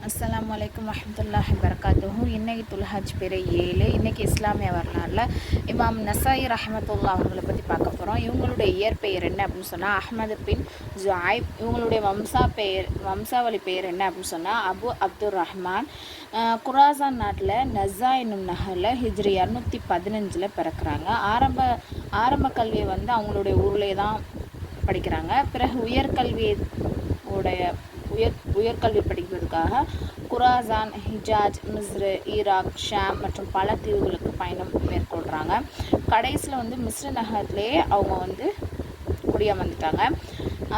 அஸ்ஸலாமு அலைக்கும் வரஹ்மத்துல்லாஹி வபரகாத்துஹு. இன்னைக்கு துல்ஹஜ் பிறை 7. இன்றைக்கி இஸ்லாமிய வரலாறில் இமாம் நசாயி ரஹ்மத்துல்லாஹ் அவர்களை பற்றி பார்க்க போகிறோம். இவங்களுடைய இயற்பெயர் என்ன அப்படின்னு சொன்னால் அஹ்மது பின் ஜுஐப். இவங்களுடைய வம்சாவளி பெயர் என்ன அப்படின்னு சொன்னால் அபு அப்துர் ரஹ்மான். குராசான் நாட்டில் நஸா என்னும் நகரில் ஹிஜ்ரி 215 பிறக்கிறாங்க. ஆரம்ப கல்வியை அவங்களுடைய ஊர்லேயே தான் படிக்கிறாங்க. பிறகு உயர்கல்வி படிக்கிறதுக்காக குராசான், ஹிஜாஸ், மிஸ்ரு, ஈராக், ஷாம் மற்றும் பல தீவுகளுக்கு பயணம் மேற்கொள்கிறாங்க. கடைசியில் மிஸ்ரு நகரத்திலேயே அவங்க குடியமர்ந்துட்டாங்க,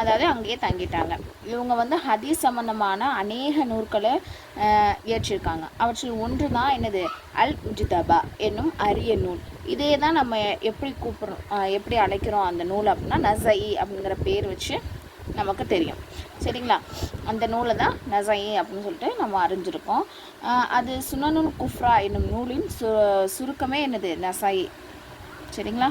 அதாவது அங்கேயே தங்கிட்டாங்க. இவங்க ஹதீஸ் சம்பந்தமான அநேக நூல்களை இயற்றிருக்காங்க. அவற்றில் ஒன்று தான் என்னது அல் முஜ்தபா என்னும் அரிய நூல். இதே தான் நம்ம எப்படி அழைக்கிறோம் அந்த நூல் அப்படின்னா நஸாயி அப்படிங்கிற பேர் வச்சு நமக்கு தெரியும், சரிங்களா? அந்த நூலை தான் நஸாயி அப்படின்னு சொல்லிட்டு நம்ம அறிஞ்சிருக்கோம். அது சுனனுல் குஃப்ரா என்னும் நூலின் சுருக்கமே என்னது நஸாயி, சரிங்களா?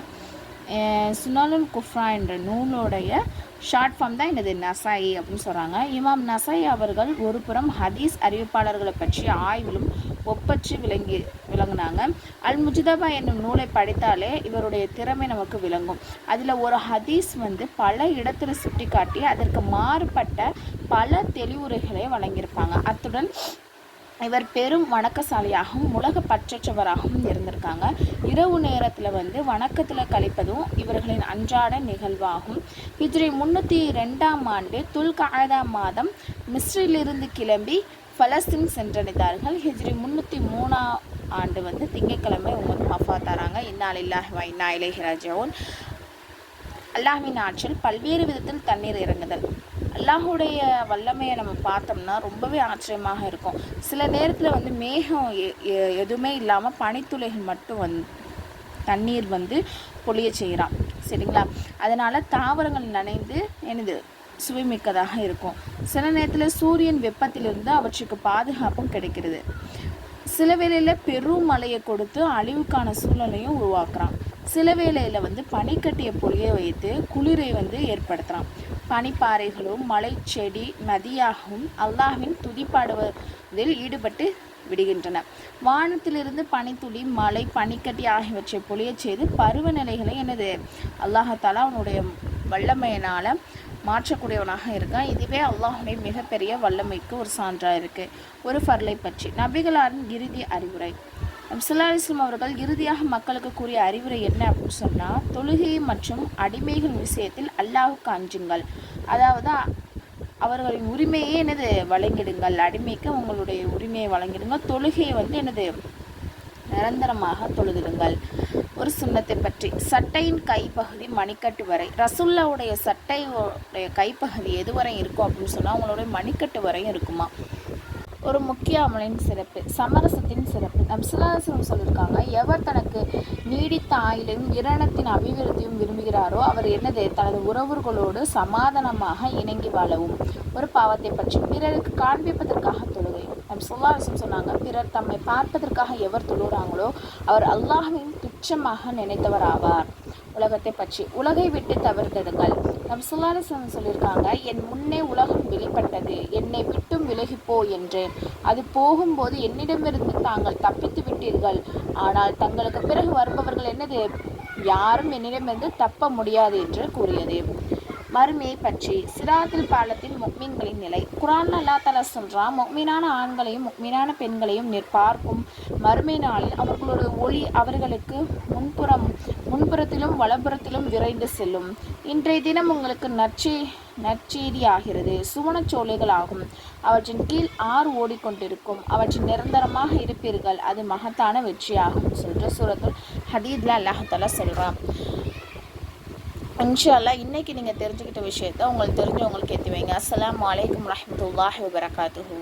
சுனனுல் குஃப்ரா என்ற நூலோடைய ஷார்ட் ஃபார்ம் தான் என்னது நஸாயி அப்படின்னு சொல்கிறாங்க. இமாம் நஸாயி அவர்கள் ஒரு புறம் ஹதீஸ் அறிவிப்பாளர்களை பற்றிய ஆய்விலும் ஒப்பற்று விளங்கினாங்க. அல் முஜ்தபா என்னும் நூலை படித்தாலே இவருடைய திறமை நமக்கு விளங்கும். அதில் ஒரு ஹதீஸ் பல இடத்துல சுட்டி காட்டி அதற்கு மாறுபட்ட பல தெளிவுரைகளை வழங்கியிருப்பாங்க. அத்துடன் இவர் பெரும் வணக்கசாலியாகவும் உலக பற்றற்றவராகவும் இருந்திருக்காங்க. இரவு நேரத்தில் வணக்கத்தில் கழிப்பதும் இவர்களின் அன்றாட நிகழ்வாகும். ஹிஜ்ரி 302 ஆண்டு துல்காதா மாதம் மிஸ்ரிலிருந்து கிளம்பி பலஸ்தீன் சென்றடைந்தார்கள். ஹிஜ்ரி 303 ஆண்டு திங்கட்கிழமை வஃபாத்தாராங்க. இன்னா லில்லாஹி வ இன்னா இலைஹி ராஜிஊன். அல்லாஹ்வின் ஆற்றல் பல்வேறு விதத்தில் தண்ணீர் இறங்குதல். அல்லாஹுடைய வல்லமையை நம்ம பார்த்தோம்னா ரொம்பவே ஆச்சரியமாக இருக்கும். சில நேரத்தில் மேகம் எதுவுமே இல்லாமல் பனித்துளைகள் மட்டும் தண்ணீர் பொழிய செய்கிறான், சரிங்களா? அதனால் தாவரங்கள் நனைந்து என்னது சுவைமிக்கதாக இருக்கும். சில நேரத்தில் சூரியன் வெப்பத்திலிருந்து அவற்றுக்கு பாதுகாப்பும் கிடைக்கிறது. சில வேளையில் பெரும் மழையை கொடுத்து அழிவுக்கான சூழ்நிலையும் உருவாக்குறான். சில வேளையில் பனிக்கட்டியை பொழிய வைத்து குளிரை ஏற்படுத்துகிறான். பனிப்பாறைகளும் மலை செடி நதியாகவும் அல்லாஹ்வின் துதிப்பாடுவதில் ஈடுபட்டு விடுகின்றன. வானத்திலிருந்து பனித்துளி, மலை, பனிக்கட்டி ஆகியவற்றை பொழிய செய்து பருவநிலைகளை அல்லாஹாலா அவனுடைய வல்லமையினால் மாற்றக்கூடியவனாக இருக்கான். இதுவே அல்லாஹுடைய மிகப்பெரிய வல்லமைக்கு ஒரு சான்றாக இருக்குது. ஒரு ஃபர்லை பற்றி நபிகளாரின் இறுதி அறிவுரை. ஸல்லல்லாஹு அலைஹி வஸல்லம் அவர்கள் இறுதியாக மக்களுக்கு கூறிய அறிவுரை என்ன அப்படின்னு சொன்னால், தொழுகை மற்றும் அடிமைகள் விஷயத்தில் அல்லாஹுக்கு அஞ்சுங்கள். அதாவது அவர்களின் உரிமையை வழங்கிடுங்கள். அடிமைக்கு உங்களுடைய உரிமையை வழங்கிடுங்க. தொழுகையை நிரந்தரமாக தொழுதிடுங்கள். ஒரு சுன்னத்தை பற்றி சட்டையின் கைப்பகுதி மணிக்கட்டு வரை. ரசூலுல்லாஹ்வுடைய சட்டையோடைய கைப்பகுதி எதுவரை இருக்கும் அப்படின்னு சொன்னால் அவங்களுடைய மணிக்கட்டு வரையும் இருக்குமா. ஒரு முக்கிய அமலின் சிறப்பு, சமரசத்தின் சிறப்பு. ஸல்லல்லாஹு சொல்லியிருக்காங்க, எவர் தனக்கு நீடித்த ஆயுளையும் இரணத்தின் அபிவிருத்தியும் விரும்புகிறாரோ அவர் தனது உறவுகளோடு சமாதானமாக இணங்கி வாழவும். ஒரு பாவத்தை பற்றி பிறருக்கு காண்பிப்பதற்காக தொழுகை. ஸல்லல்லாஹு சொன்னாங்க, பிறர் தம்மை பார்ப்பதற்காக எவர் தொழுகிறாங்களோ அவர் அல்லாஹ்வின் துச்சமாக நினைத்தவர் ஆவார். உலகத்தை பற்றி உலகை விட்டு தவிர்த்திடுங்கள். ஸல்லல்லாஹு சொல்லியிருக்காங்க, என் முன்னே உலகம் வெளிப்பட்டது, என்னை விட்டும் விலகிப்போ என்றேன். அது போகும்போது என்னிடமிருந்து தாங்கள் தப்பித்து விட்டீர்கள். ஆனால் தங்களுக்கு பிறகு வருபவர்கள் யாரும் என்னிடமிருந்து தப்ப முடியாது என்று கூறியது. மறுமையை பற்றி சிராத்தில் பாலத்தில் முக்மீன்களின் நிலை. குர்ஆன் அல்லாஹ் தஆலா சொல்றான், முக்மீனான ஆண்களையும் முக்மீனான பெண்களையும் பார்க்கும் மறுமை நாளில் அவர்களுடைய ஒளி அவர்களுக்கு முன்புறத்திலும் வலப்புறத்திலும் விரைந்து செல்லும். இன்றைய தினம் உங்களுக்கு நற்செய்தி ஆகிறது. சுவனச்சோலைகள் ஆகும். அவற்றின் கீழ் ஆறு ஓடிக்கொண்டிருக்கும். அவற்றின் நிரந்தரமாக இருப்பீர்கள். அது மகத்தான வெற்றியாகும் சொல்லிட்டு சூரத்துல் ஹதீத்ல அல்லாஹ் தஆலா சொல்றான். இன்ஷா அல்லாஹ் இன்னைக்கு நீங்கள் தெரிஞ்சுக்கிட்ட விஷயத்தை உங்களுக்கு தெரிஞ்சவங்களுக்கு ஏற்றி வைங்க. அஸ்ஸலாமு அலைக்கும் வரஹ்மத்துல்லாஹி வபரகாத்துஹு.